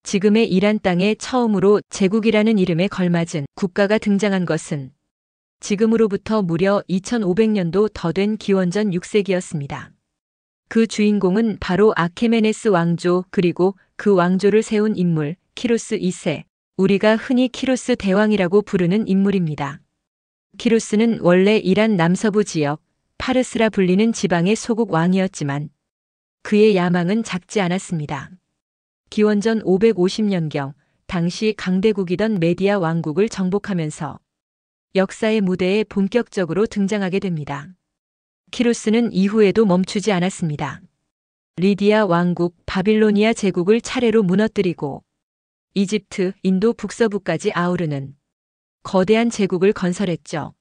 지금의 이란 땅에 처음으로 제국이라는 이름에 걸맞은 국가가 등장한 것은 지금으로부터 무려 2500년도 더 된 기원전 6세기였습니다. 그 주인공은 바로 아케메네스 왕조 그리고 그 왕조를 세운 인물 키루스 2세, 우리가 흔히 키루스 대왕이라고 부르는 인물입니다. 키루스는 원래 이란 남서부 지역 파르스라 불리는 지방의 소국 왕이었지만 그의 야망은 작지 않았습니다. 기원전 550년경 당시 강대국이던 메디아 왕국을 정복하면서 역사의 무대에 본격적으로 등장하게 됩니다. 키루스는 이후에도 멈추지 않았습니다. 리디아 왕국, 바빌로니아 제국을 차례로 무너뜨리고 이집트, 인도 북서부까지 아우르는 거대한 제국을 건설했죠.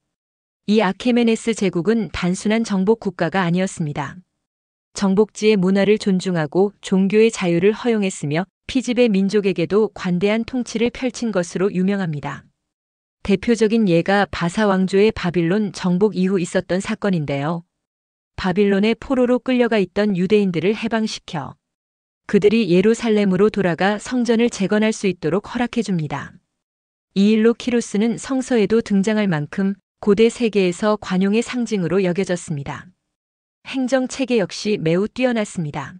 이 아케메네스 제국은 단순한 정복 국가가 아니었습니다. 정복지의 문화를 존중하고 종교의 자유를 허용했으며 피지배 민족에게도 관대한 통치를 펼친 것으로 유명합니다. 대표적인 예가 바사 왕조의 바빌론 정복 이후 있었던 사건인데요. 바빌론의 포로로 끌려가 있던 유대인들을 해방시켜 그들이 예루살렘으로 돌아가 성전을 재건할 수 있도록 허락해 줍니다. 이 일로 키루스는 성서에도 등장할 만큼 고대 세계에서 관용의 상징으로 여겨졌습니다. 행정 체계 역시 매우 뛰어났습니다.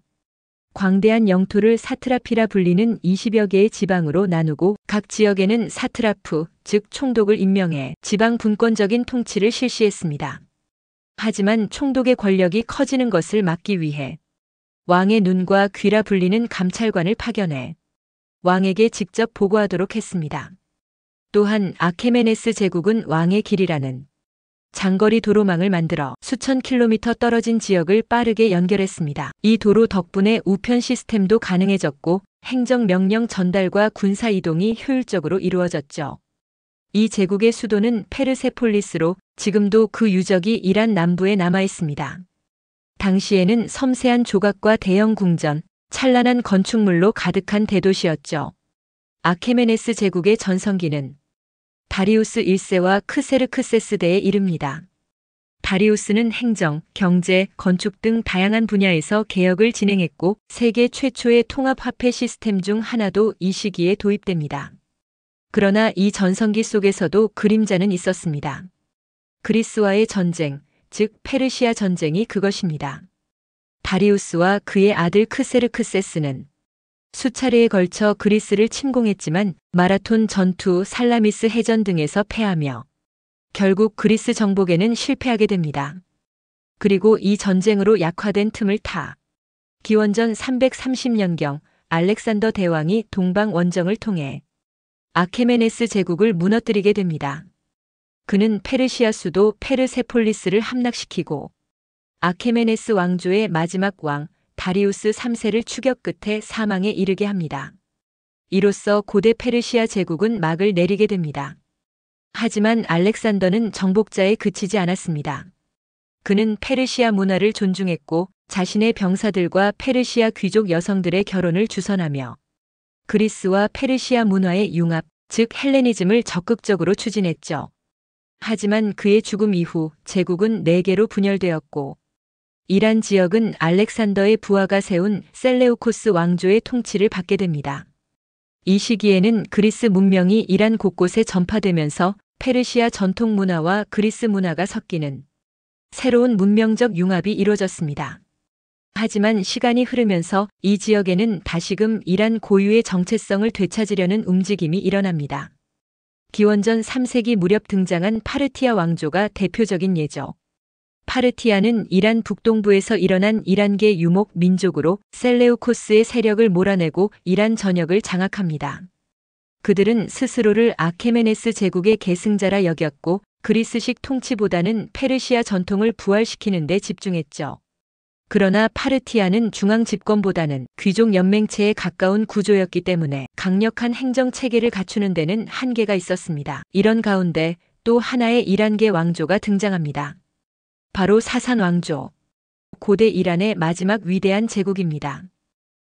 광대한 영토를 사트라피라 불리는 20여 개의 지방으로 나누고 각 지역에는 사트라프, 즉 총독을 임명해 지방 분권적인 통치를 실시했습니다. 하지만 총독의 권력이 커지는 것을 막기 위해 왕의 눈과 귀라 불리는 감찰관을 파견해 왕에게 직접 보고하도록 했습니다. 또한 아케메네스 제국은 왕의 길이라는 장거리 도로망을 만들어 수천 킬로미터 떨어진 지역을 빠르게 연결했습니다. 이 도로 덕분에 우편 시스템도 가능해졌고 행정명령 전달과 군사 이동이 효율적으로 이루어졌죠. 이 제국의 수도는 페르세폴리스로 지금도 그 유적이 이란 남부에 남아 있습니다. 당시에는 섬세한 조각과 대형 궁전, 찬란한 건축물로 가득한 대도시였죠. 아케메네스 제국의 전성기는 다리우스 1세와 크세르크세스 대에 이릅니다. 다리우스는 행정, 경제, 건축 등 다양한 분야에서 개혁을 진행했고 세계 최초의 통합화폐 시스템 중 하나도 이 시기에 도입됩니다. 그러나 이 전성기 속에서도 그림자는 있었습니다. 그리스와의 전쟁, 즉 페르시아 전쟁이 그것입니다. 다리우스와 그의 아들 크세르크세스는 수차례에 걸쳐 그리스를 침공했지만 마라톤 전투, 살라미스 해전 등에서 패하며 결국 그리스 정복에는 실패하게 됩니다. 그리고 이 전쟁으로 약화된 틈을 타 기원전 330년경 알렉산더 대왕이 동방 원정을 통해 아케메네스 제국을 무너뜨리게 됩니다. 그는 페르시아 수도 페르세폴리스를 함락시키고 아케메네스 왕조의 마지막 왕 다리우스 3세를 추격 끝에 사망에 이르게 합니다. 이로써 고대 페르시아 제국은 막을 내리게 됩니다. 하지만 알렉산더는 정복자에 그치지 않았습니다. 그는 페르시아 문화를 존중했고 자신의 병사들과 페르시아 귀족 여성들의 결혼을 주선하며 그리스와 페르시아 문화의 융합, 즉 헬레니즘을 적극적으로 추진했죠. 하지만 그의 죽음 이후 제국은 4개로 분열되었고 이란 지역은 알렉산더의 부하가 세운 셀레우코스 왕조의 통치를 받게 됩니다. 이 시기에는 그리스 문명이 이란 곳곳에 전파되면서 페르시아 전통 문화와 그리스 문화가 섞이는 새로운 문명적 융합이 이루어졌습니다. 하지만 시간이 흐르면서 이 지역에는 다시금 이란 고유의 정체성을 되찾으려는 움직임이 일어납니다. 기원전 3세기 무렵 등장한 파르티아 왕조가 대표적인 예죠. 파르티아는 이란 북동부에서 일어난 이란계 유목 민족으로 셀레우코스의 세력을 몰아내고 이란 전역을 장악합니다. 그들은 스스로를 아케메네스 제국의 계승자라 여겼고 그리스식 통치보다는 페르시아 전통을 부활시키는 데 집중했죠. 그러나 파르티아는 중앙 집권보다는 귀족 연맹체에 가까운 구조였기 때문에 강력한 행정 체계를 갖추는 데는 한계가 있었습니다. 이런 가운데 또 하나의 이란계 왕조가 등장합니다. 바로 사산 왕조. 고대 이란의 마지막 위대한 제국입니다.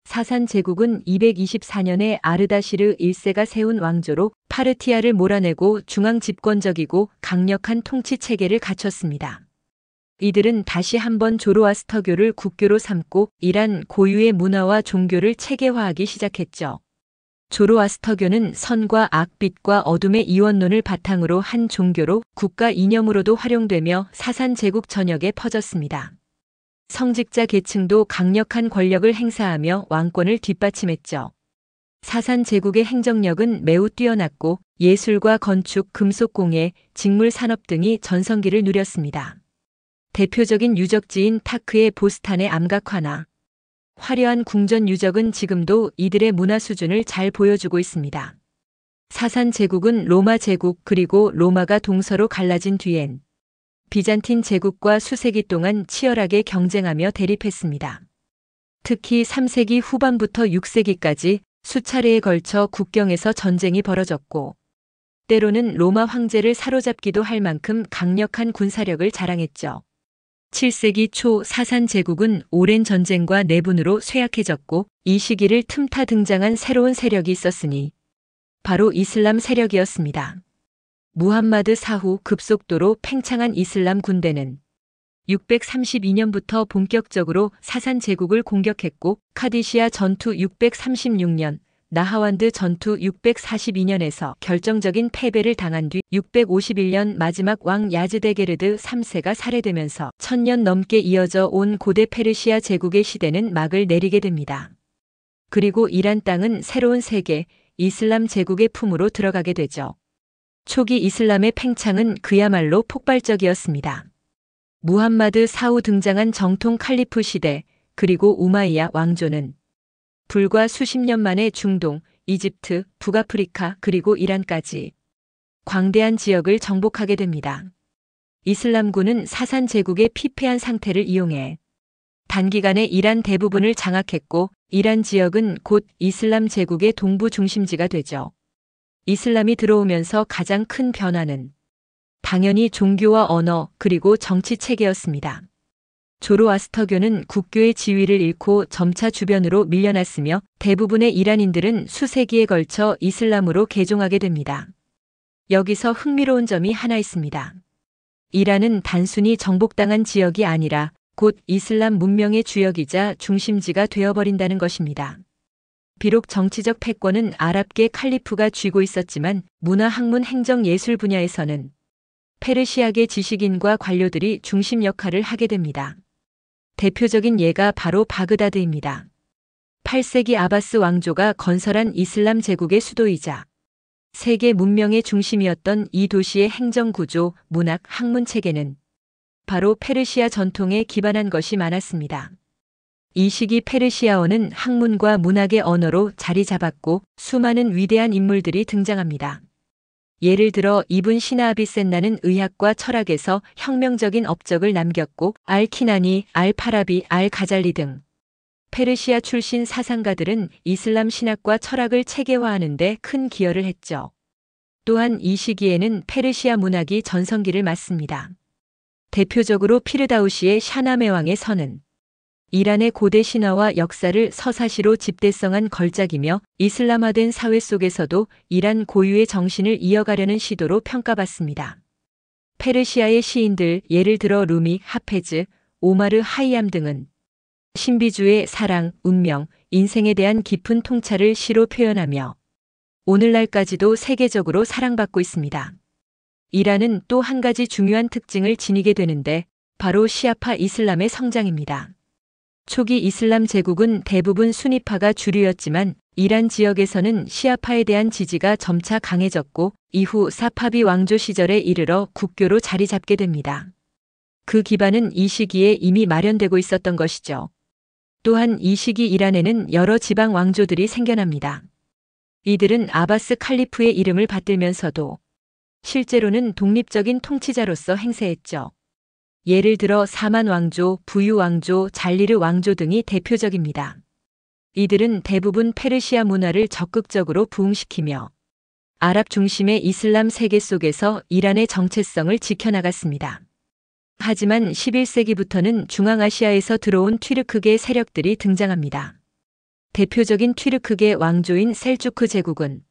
사산 제국은 224년에 아르다시르 1세가 세운 왕조로 파르티아를 몰아내고 중앙 집권적이고 강력한 통치 체계를 갖췄습니다. 이들은 다시 한번 조로아스터교를 국교로 삼고 이란 고유의 문화와 종교를 체계화하기 시작했죠. 조로아스터교는 선과 악, 빛과 어둠의 이원론을 바탕으로 한 종교로 국가 이념으로도 활용되며 사산 제국 전역에 퍼졌습니다. 성직자 계층도 강력한 권력을 행사하며 왕권을 뒷받침했죠. 사산 제국의 행정력은 매우 뛰어났고 예술과 건축, 금속공예, 직물 산업 등이 전성기를 누렸습니다. 대표적인 유적지인 타크의 보스탄의 암각화나 화려한 궁전 유적은 지금도 이들의 문화 수준을 잘 보여주고 있습니다. 사산 제국은 로마 제국 그리고 로마가 동서로 갈라진 뒤엔 비잔틴 제국과 수세기 동안 치열하게 경쟁하며 대립했습니다. 특히 3세기 후반부터 6세기까지 수차례에 걸쳐 국경에서 전쟁이 벌어졌고 때로는 로마 황제를 사로잡기도 할 만큼 강력한 군사력을 자랑했죠. 7세기 초 사산 제국은 오랜 전쟁과 내분으로 쇠약해졌고 이 시기를 틈타 등장한 새로운 세력이 있었으니 바로 이슬람 세력이었습니다. 무함마드 사후 급속도로 팽창한 이슬람 군대는 632년부터 본격적으로 사산 제국을 공격했고 카디시아 전투 636년, 나하완드 전투 642년에서 결정적인 패배를 당한 뒤 651년 마지막 왕 야즈데게르드 3세가 살해되면서 1000년 넘게 이어져 온 고대 페르시아 제국의 시대는 막을 내리게 됩니다. 그리고 이란 땅은 새로운 세계, 이슬람 제국의 품으로 들어가게 되죠. 초기 이슬람의 팽창은 그야말로 폭발적이었습니다. 무함마드 사후 등장한 정통 칼리프 시대, 그리고 우마이야 왕조는 불과 수십 년 만에 중동, 이집트, 북아프리카 그리고 이란까지 광대한 지역을 정복하게 됩니다. 이슬람군은 사산 제국의 피폐한 상태를 이용해 단기간에 이란 대부분을 장악했고 이란 지역은 곧 이슬람 제국의 동부 중심지가 되죠. 이슬람이 들어오면서 가장 큰 변화는 당연히 종교와 언어 그리고 정치 체계였습니다. 조로아스터교는 국교의 지위를 잃고 점차 주변으로 밀려났으며 대부분의 이란인들은 수세기에 걸쳐 이슬람으로 개종하게 됩니다. 여기서 흥미로운 점이 하나 있습니다. 이란은 단순히 정복당한 지역이 아니라 곧 이슬람 문명의 주역이자 중심지가 되어버린다는 것입니다. 비록 정치적 패권은 아랍계 칼리프가 쥐고 있었지만 문화, 학문, 행정, 예술 분야에서는 페르시아계 지식인과 관료들이 중심 역할을 하게 됩니다. 대표적인 예가 바로 바그다드입니다. 8세기 아바스 왕조가 건설한 이슬람 제국의 수도이자 세계 문명의 중심이었던 이 도시의 행정구조, 문학, 학문 체계는 바로 페르시아 전통에 기반한 것이 많았습니다. 이 시기 페르시아어는 학문과 문학의 언어로 자리 잡았고 수많은 위대한 인물들이 등장합니다. 예를 들어 이븐 시나 아비센나는 의학과 철학에서 혁명적인 업적을 남겼고 알키나니, 알파라비, 알가잘리 등 페르시아 출신 사상가들은 이슬람 신학과 철학을 체계화하는 데 큰 기여를 했죠. 또한 이 시기에는 페르시아 문학이 전성기를 맞습니다. 대표적으로 피르다우시의 샤나메왕의 선은 이란의 고대 신화와 역사를 서사시로 집대성한 걸작이며 이슬람화된 사회 속에서도 이란 고유의 정신을 이어가려는 시도로 평가받습니다. 페르시아의 시인들 예를 들어 루미, 하페즈, 오마르 하이암 등은 신비주의 사랑, 운명, 인생에 대한 깊은 통찰을 시로 표현하며 오늘날까지도 세계적으로 사랑받고 있습니다. 이란은 또 한 가지 중요한 특징을 지니게 되는데 바로 시아파 이슬람의 성장입니다. 초기 이슬람 제국은 대부분 수니파가 주류였지만 이란 지역에서는 시아파에 대한 지지가 점차 강해졌고 이후 사파비 왕조 시절에 이르러 국교로 자리 잡게 됩니다. 그 기반은 이 시기에 이미 마련되고 있었던 것이죠. 또한 이 시기 이란에는 여러 지방 왕조들이 생겨납니다. 이들은 아바스 칼리프의 이름을 받들면서도 실제로는 독립적인 통치자로서 행세했죠. 예를 들어 사만 왕조, 부유 왕조, 잘리르 왕조 등이 대표적입니다. 이들은 대부분 페르시아 문화를 적극적으로 부흥시키며 아랍 중심의 이슬람 세계 속에서 이란의 정체성을 지켜나갔습니다. 하지만 11세기부터는 중앙아시아에서 들어온 튀르크계 세력들이 등장합니다. 대표적인 튀르크계 왕조인 셀주크 제국은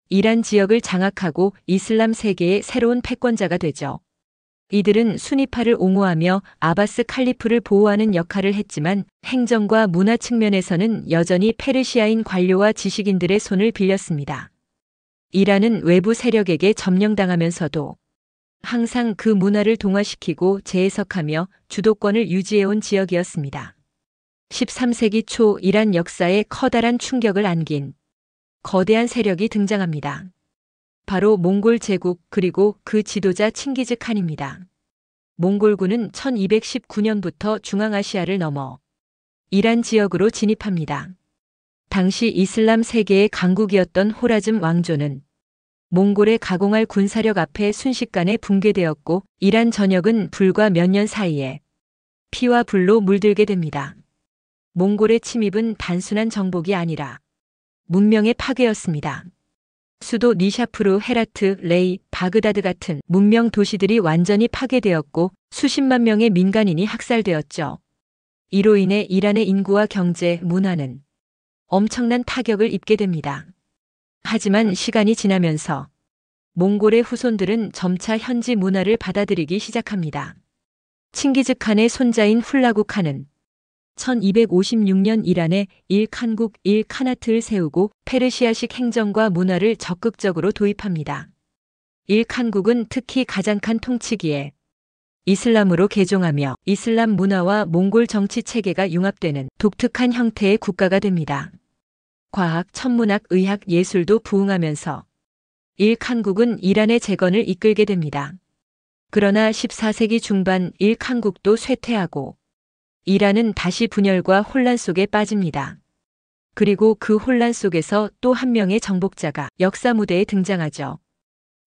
이란 지역을 장악하고 이슬람 세계의 새로운 패권자가 되죠. 이들은 순위파를 옹호하며 아바스 칼리프를 보호하는 역할을 했지만 행정과 문화 측면에서는 여전히 페르시아인 관료와 지식인들의 손을 빌렸습니다. 이란은 외부 세력에게 점령당하면서도 항상 그 문화를 동화시키고 재해석하며 주도권을 유지해온 지역이었습니다. 13세기 초 이란 역사에 커다란 충격을 안긴 거대한 세력이 등장합니다. 바로 몽골 제국 그리고 그 지도자 칭기즈 칸입니다. 몽골군은 1219년부터 중앙아시아를 넘어 이란 지역으로 진입합니다. 당시 이슬람 세계의 강국이었던 호라즘 왕조는 몽골의 가공할 군사력 앞에 순식간에 붕괴되었고 이란 전역은 불과 몇 년 사이에 피와 불로 물들게 됩니다. 몽골의 침입은 단순한 정복이 아니라 문명의 파괴였습니다. 수도 니샤푸르, 헤라트, 레이, 바그다드 같은 문명 도시들이 완전히 파괴되었고 수십만 명의 민간인이 학살되었죠. 이로 인해 이란의 인구와 경제, 문화는 엄청난 타격을 입게 됩니다. 하지만 시간이 지나면서 몽골의 후손들은 점차 현지 문화를 받아들이기 시작합니다. 칭기즈 칸의 손자인 훌라구 칸은 1256년 이란에 일칸국 일카나트를 세우고 페르시아식 행정과 문화를 적극적으로 도입합니다. 일칸국은 특히 가장칸 통치기에 이슬람으로 개종하며 이슬람 문화와 몽골 정치 체계가 융합되는 독특한 형태의 국가가 됩니다. 과학, 천문학, 의학, 예술도 부흥하면서 일칸국은 이란의 재건을 이끌게 됩니다. 그러나 14세기 중반 일칸국도 쇠퇴하고 이란은 다시 분열과 혼란 속에 빠집니다. 그리고 그 혼란 속에서 또 한 명의 정복자가 역사 무대에 등장하죠.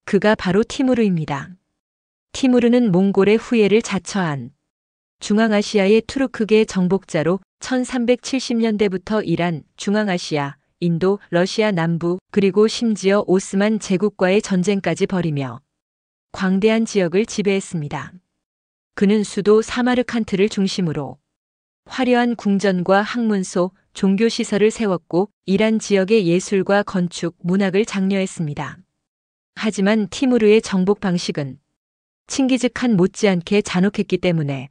그가 바로 티무르입니다. 티무르는 몽골의 후예를 자처한 중앙아시아의 투르크계 정복자로 1370년대부터 이란, 중앙아시아, 인도, 러시아 남부, 그리고 심지어 오스만 제국과의 전쟁까지 벌이며 광대한 지역을 지배했습니다. 그는 수도 사마르칸트를 중심으로 화려한 궁전과 학문소, 종교시설을 세웠고 이란 지역의 예술과 건축, 문학을 장려했습니다. 하지만 티무르의 정복 방식은 칭기즈 칸 못지않게 잔혹했기 때문에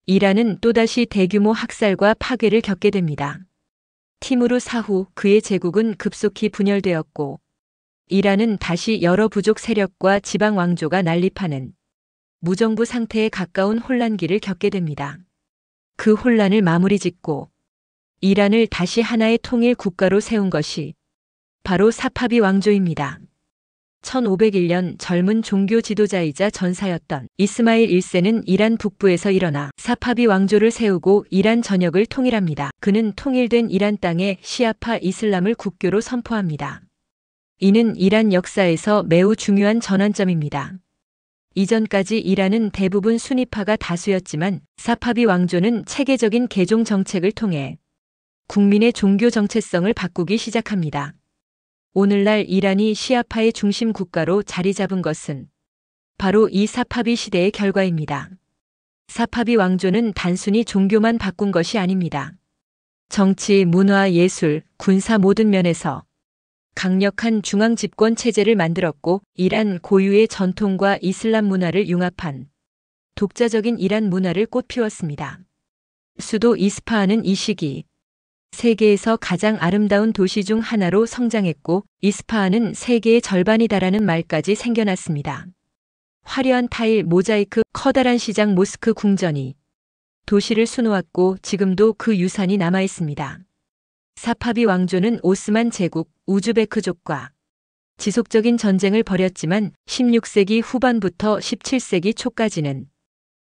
이란은 또다시 대규모 학살과 파괴를 겪게 됩니다. 티무르 사후 그의 제국은 급속히 분열되었고 이란은 다시 여러 부족 세력과 지방 왕조가 난립하는 무정부 상태에 가까운 혼란기를 겪게 됩니다. 그 혼란을 마무리 짓고 이란을 다시 하나의 통일 국가로 세운 것이 바로 사파비 왕조입니다. 1501년 젊은 종교 지도자이자 전사였던 이스마일 1세는 이란 북부에서 일어나 사파비 왕조를 세우고 이란 전역을 통일합니다. 그는 통일된 이란 땅에 시아파 이슬람을 국교로 선포합니다. 이는 이란 역사에서 매우 중요한 전환점입니다. 이전까지 이란은 대부분 순위파가 다수였지만 사파비 왕조는 체계적인 개종 정책을 통해 국민의 종교 정체성을 바꾸기 시작합니다. 오늘날 이란이 시아파의 중심 국가로 자리 잡은 것은 바로 이 사파비 시대의 결과입니다. 사파비 왕조는 단순히 종교만 바꾼 것이 아닙니다. 정치, 문화, 예술, 군사 모든 면에서 강력한 중앙 집권 체제를 만들었고 이란 고유의 전통과 이슬람 문화를 융합한 독자적인 이란 문화를 꽃피웠습니다. 수도 이스파한은 이 시기 세계에서 가장 아름다운 도시 중 하나로 성장했고 이스파한은 세계의 절반이 달하는 말까지 생겨났습니다. 화려한 타일, 모자이크, 커다란 시장, 모스크, 궁전이 도시를 수놓았고 지금도 그 유산이 남아있습니다. 사파비 왕조는 오스만 제국, 우즈베크족과 지속적인 전쟁을 벌였지만 16세기 후반부터 17세기 초까지는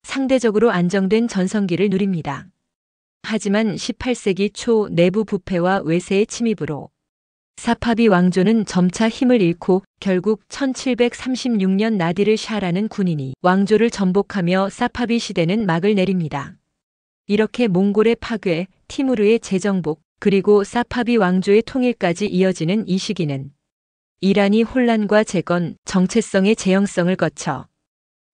상대적으로 안정된 전성기를 누립니다. 하지만 18세기 초 내부 부패와 외세의 침입으로 사파비 왕조는 점차 힘을 잃고 결국 1736년 나디르 샤라는 군인이 왕조를 전복하며 사파비 시대는 막을 내립니다. 이렇게 몽골의 파괴, 티무르의 재정복, 그리고 사파비 왕조의 통일까지 이어지는 이 시기는 이란이 혼란과 재건, 정체성의 재형성을 거쳐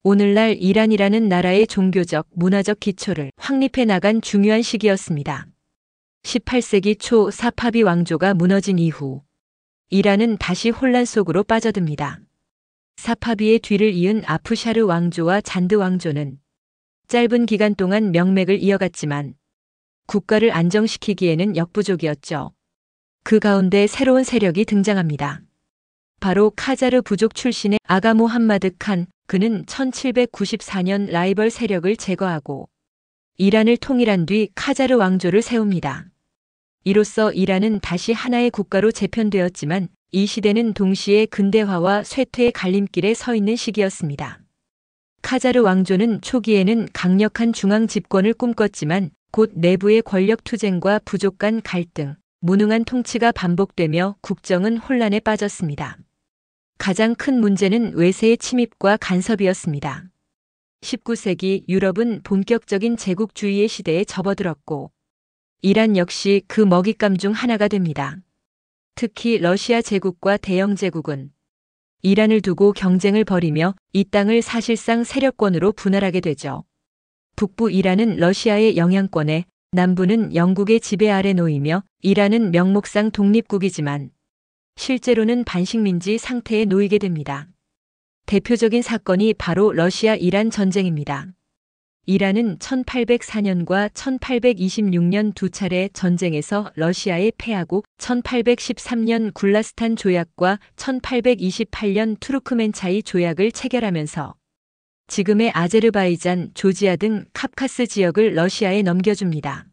오늘날 이란이라는 나라의 종교적, 문화적 기초를 확립해 나간 중요한 시기였습니다. 18세기 초 사파비 왕조가 무너진 이후 이란은 다시 혼란 속으로 빠져듭니다. 사파비의 뒤를 이은 아프샤르 왕조와 잔드 왕조는 짧은 기간 동안 명맥을 이어갔지만 국가를 안정시키기에는 역부족이었죠. 그 가운데 새로운 세력이 등장합니다. 바로 카자르 부족 출신의 아가 모함마드 칸. 그는 1794년 라이벌 세력을 제거하고 이란을 통일한 뒤 카자르 왕조를 세웁니다. 이로써 이란은 다시 하나의 국가로 재편되었지만 이 시대는 동시에 근대화와 쇠퇴의 갈림길에 서 있는 시기였습니다. 카자르 왕조는 초기에는 강력한 중앙 집권을 꿈꿨지만 곧 내부의 권력 투쟁과 부족 간 갈등, 무능한 통치가 반복되며 국정은 혼란에 빠졌습니다. 가장 큰 문제는 외세의 침입과 간섭이었습니다. 19세기 유럽은 본격적인 제국주의의 시대에 접어들었고 이란 역시 그 먹잇감 중 하나가 됩니다. 특히 러시아 제국과 대영 제국은 이란을 두고 경쟁을 벌이며 이 땅을 사실상 세력권으로 분할하게 되죠. 북부 이란은 러시아의 영향권에, 남부는 영국의 지배 아래 놓이며 이란은 명목상 독립국이지만 실제로는 반식민지 상태에 놓이게 됩니다. 대표적인 사건이 바로 러시아-이란 전쟁입니다. 이란은 1804년과 1826년 두 차례 전쟁에서 러시아에 패하고 1813년 굴라스탄 조약과 1828년 투르크멘차이 조약을 체결하면서 지금의 아제르바이잔, 조지아 등 카프카스 지역을 러시아에 넘겨줍니다.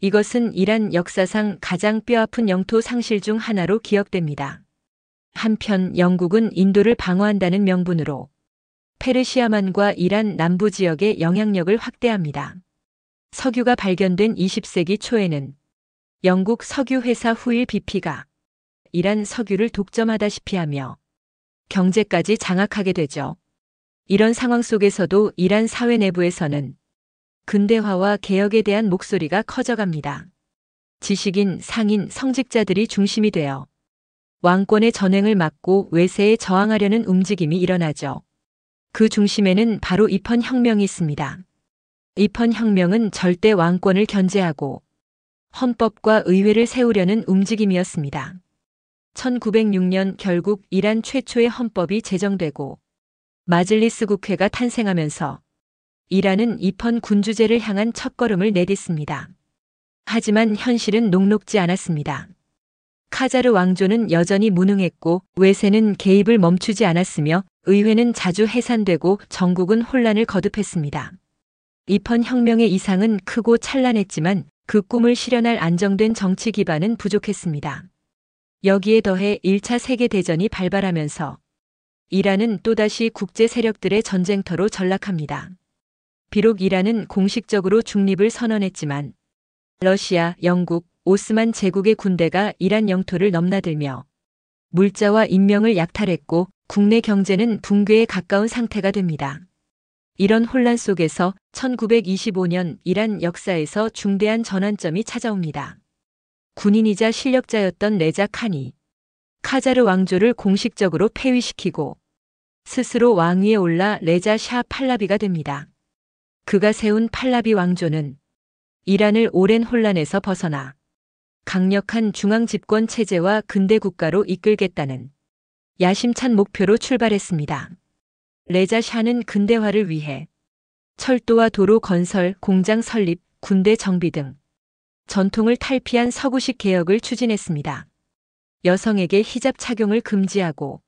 이것은 이란 역사상 가장 뼈아픈 영토 상실 중 하나로 기억됩니다. 한편 영국은 인도를 방어한다는 명분으로 페르시아만과 이란 남부 지역의 영향력을 확대합니다. 석유가 발견된 20세기 초에는 영국 석유 회사 후일 BP가 이란 석유를 독점하다시피 하며 경제까지 장악하게 되죠. 이런 상황 속에서도 이란 사회 내부에서는 근대화와 개혁에 대한 목소리가 커져갑니다. 지식인, 상인, 성직자들이 중심이 되어 왕권의 전횡을 막고 외세에 저항하려는 움직임이 일어나죠. 그 중심에는 바로 입헌혁명이 있습니다. 입헌혁명은 절대 왕권을 견제하고 헌법과 의회를 세우려는 움직임이었습니다. 1906년 결국 이란 최초의 헌법이 제정되고 마즐리스 국회가 탄생하면서 이란은 입헌 군주제를 향한 첫걸음을 내딛습니다. 하지만 현실은 녹록지 않았습니다. 카자르 왕조는 여전히 무능했고 외세는 개입을 멈추지 않았으며 의회는 자주 해산되고 전국은 혼란을 거듭했습니다. 입헌혁명의 이상은 크고 찬란했지만 그 꿈을 실현할 안정된 정치 기반은 부족했습니다. 여기에 더해 1차 세계대전이 발발하면서 이란은 또다시 국제 세력들의 전쟁터로 전락합니다. 비록 이란은 공식적으로 중립을 선언했지만 러시아, 영국, 오스만 제국의 군대가 이란 영토를 넘나들며 물자와 인명을 약탈했고 국내 경제는 붕괴에 가까운 상태가 됩니다. 이런 혼란 속에서 1925년 이란 역사에서 중대한 전환점이 찾아옵니다. 군인이자 실력자였던 레자 칸이 카자르 왕조를 공식적으로 폐위시키고 스스로 왕위에 올라 레자 샤 팔라비가 됩니다. 그가 세운 팔라비 왕조는 이란을 오랜 혼란에서 벗어나 강력한 중앙 집권 체제와 근대 국가로 이끌겠다는 야심찬 목표로 출발했습니다. 레자 샤는 근대화를 위해 철도와 도로 건설, 공장 설립, 군대 정비 등 전통을 탈피한 서구식 개혁을 추진했습니다. 여성에게 히잡 착용을 금지하고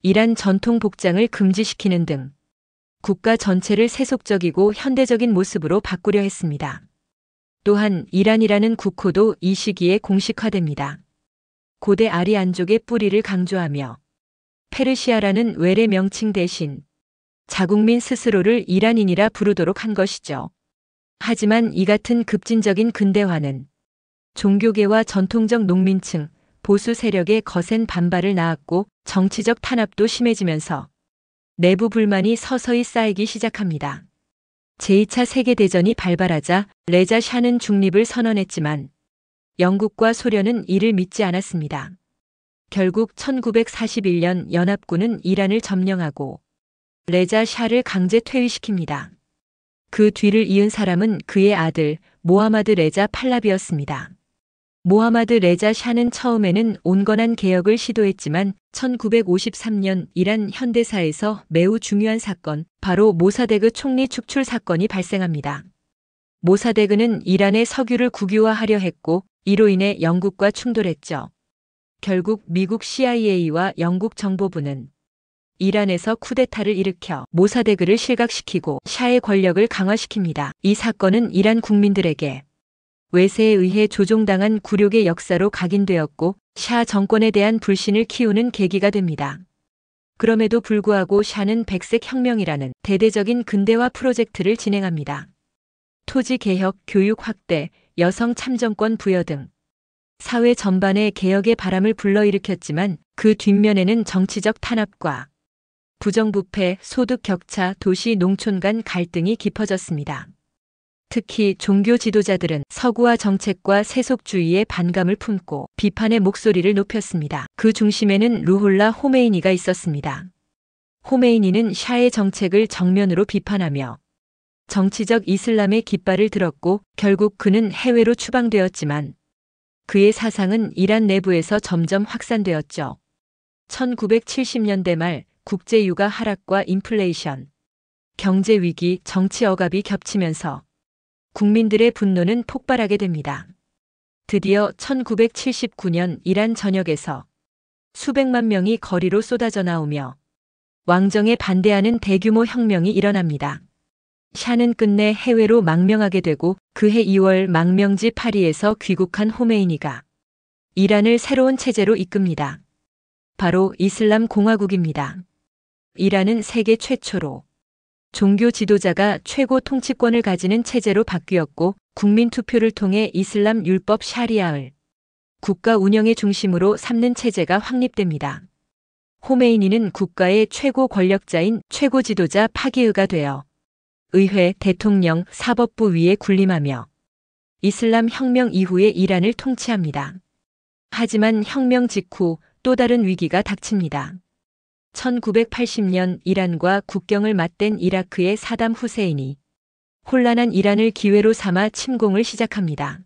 이란 전통 복장을 금지시키는 등 국가 전체를 세속적이고 현대적인 모습으로 바꾸려 했습니다. 또한 이란이라는 국호도 이 시기에 공식화됩니다. 고대 아리안족의 뿌리를 강조하며 페르시아라는 외래 명칭 대신 자국민 스스로를 이란인이라 부르도록 한 것이죠. 하지만 이 같은 급진적인 근대화는 종교계와 전통적 농민층, 보수 세력의 거센 반발을 낳았고 정치적 탄압도 심해지면서 내부 불만이 서서히 쌓이기 시작합니다. 제2차 세계대전이 발발하자 레자 샤는 중립을 선언했지만 영국과 소련은 이를 믿지 않았습니다. 결국 1941년 연합군은 이란을 점령하고 레자 샤를 강제 퇴위시킵니다. 그 뒤를 이은 사람은 그의 아들 모하마드 레자 팔라비였습니다. 모하마드 레자 샤는 처음에는 온건한 개혁을 시도했지만 1953년 이란 현대사에서 매우 중요한 사건, 바로 모사데그 총리 축출 사건이 발생합니다. 모사데그는 이란의 석유를 국유화하려 했고 이로 인해 영국과 충돌했죠. 결국 미국 CIA와 영국 정보부는 이란에서 쿠데타를 일으켜 모사데그를 실각시키고 샤의 권력을 강화시킵니다. 이 사건은 이란 국민들에게 외세에 의해 조종당한 굴욕의 역사로 각인되었고 샤 정권에 대한 불신을 키우는 계기가 됩니다. 그럼에도 불구하고 샤는 백색 혁명이라는 대대적인 근대화 프로젝트를 진행합니다. 토지 개혁, 교육 확대, 여성 참정권 부여 등 사회 전반에 개혁의 바람을 불러일으켰지만 그 뒷면에는 정치적 탄압과 부정부패, 소득 격차, 도시 농촌 간 갈등이 깊어졌습니다. 특히 종교 지도자들은 서구화 정책과 세속주의에 반감을 품고 비판의 목소리를 높였습니다. 그 중심에는 루홀라 호메이니가 있었습니다. 호메이니는 샤의 정책을 정면으로 비판하며 정치적 이슬람의 깃발을 들었고 결국 그는 해외로 추방되었지만 그의 사상은 이란 내부에서 점점 확산되었죠. 1970년대 말 국제유가 하락과 인플레이션, 경제 위기, 정치 억압이 겹치면서 국민들의 분노는 폭발하게 됩니다. 드디어 1979년 이란 전역에서 수백만 명이 거리로 쏟아져 나오며 왕정에 반대하는 대규모 혁명이 일어납니다. 샤는 끝내 해외로 망명하게 되고 그해 2월 망명지 파리에서 귀국한 호메이니가 이란을 새로운 체제로 이끕니다. 바로 이슬람 공화국입니다. 이란은 세계 최초로 종교 지도자가 최고 통치권을 가지는 체제로 바뀌었고 국민 투표를 통해 이슬람 율법 샤리아를 국가 운영의 중심으로 삼는 체제가 확립됩니다. 호메이니는 국가의 최고 권력자인 최고 지도자 파기의가 되어 의회, 대통령, 사법부 위에 군림하며 이슬람 혁명 이후의 이란을 통치합니다. 하지만 혁명 직후 또 다른 위기가 닥칩니다. 1980년 이란과 국경을 맞댄 이라크의 사담 후세인이 혼란한 이란을 기회로 삼아 침공을 시작합니다.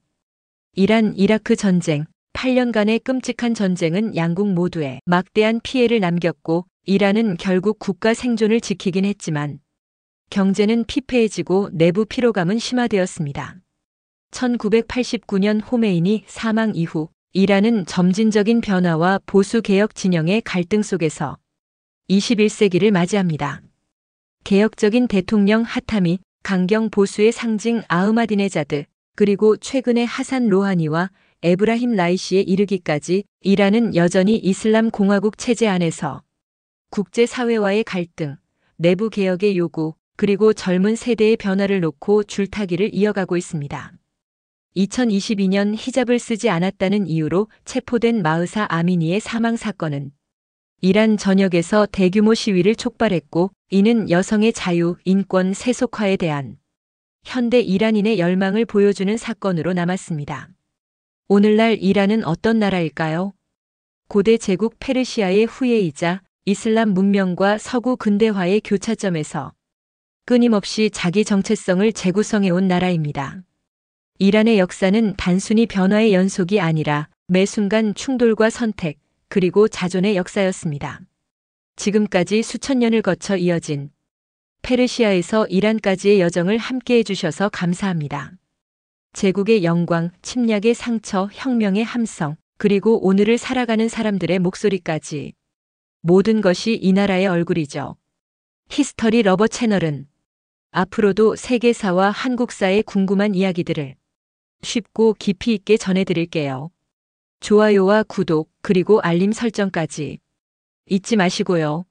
이란-이라크 전쟁, 8년간의 끔찍한 전쟁은 양국 모두에 막대한 피해를 남겼고 이란은 결국 국가 생존을 지키긴 했지만 경제는 피폐해지고 내부 피로감은 심화되었습니다. 1989년 호메이니 사망 이후 이란은 점진적인 변화와 보수 개혁 진영의 갈등 속에서 21세기를 맞이합니다. 개혁적인 대통령 하타미, 강경 보수의 상징 아흐마디네자드, 그리고 최근의 하산 로하니와 에브라힘 라이시에 이르기까지 이란은 여전히 이슬람 공화국 체제 안에서 국제사회와의 갈등, 내부 개혁의 요구, 그리고 젊은 세대의 변화를 놓고 줄타기를 이어가고 있습니다. 2022년 히잡을 쓰지 않았다는 이유로 체포된 마흐사 아미니의 사망 사건은 이란 전역에서 대규모 시위를 촉발했고 이는 여성의 자유, 인권, 세속화에 대한 현대 이란인의 열망을 보여주는 사건으로 남았습니다. 오늘날 이란은 어떤 나라일까요? 고대 제국 페르시아의 후예이자 이슬람 문명과 서구 근대화의 교차점에서 끊임없이 자기 정체성을 재구성해온 나라입니다. 이란의 역사는 단순히 변화의 연속이 아니라 매 순간 충돌과 선택, 그리고 자존의 역사였습니다. 지금까지 수천 년을 거쳐 이어진 페르시아에서 이란까지의 여정을 함께해 주셔서 감사합니다. 제국의 영광, 침략의 상처, 혁명의 함성, 그리고 오늘을 살아가는 사람들의 목소리까지 모든 것이 이 나라의 얼굴이죠. 히스터리 러버 채널은 앞으로도 세계사와 한국사의 궁금한 이야기들을 쉽고 깊이 있게 전해드릴게요. 좋아요와 구독, 그리고 알림 설정까지 잊지 마시고요.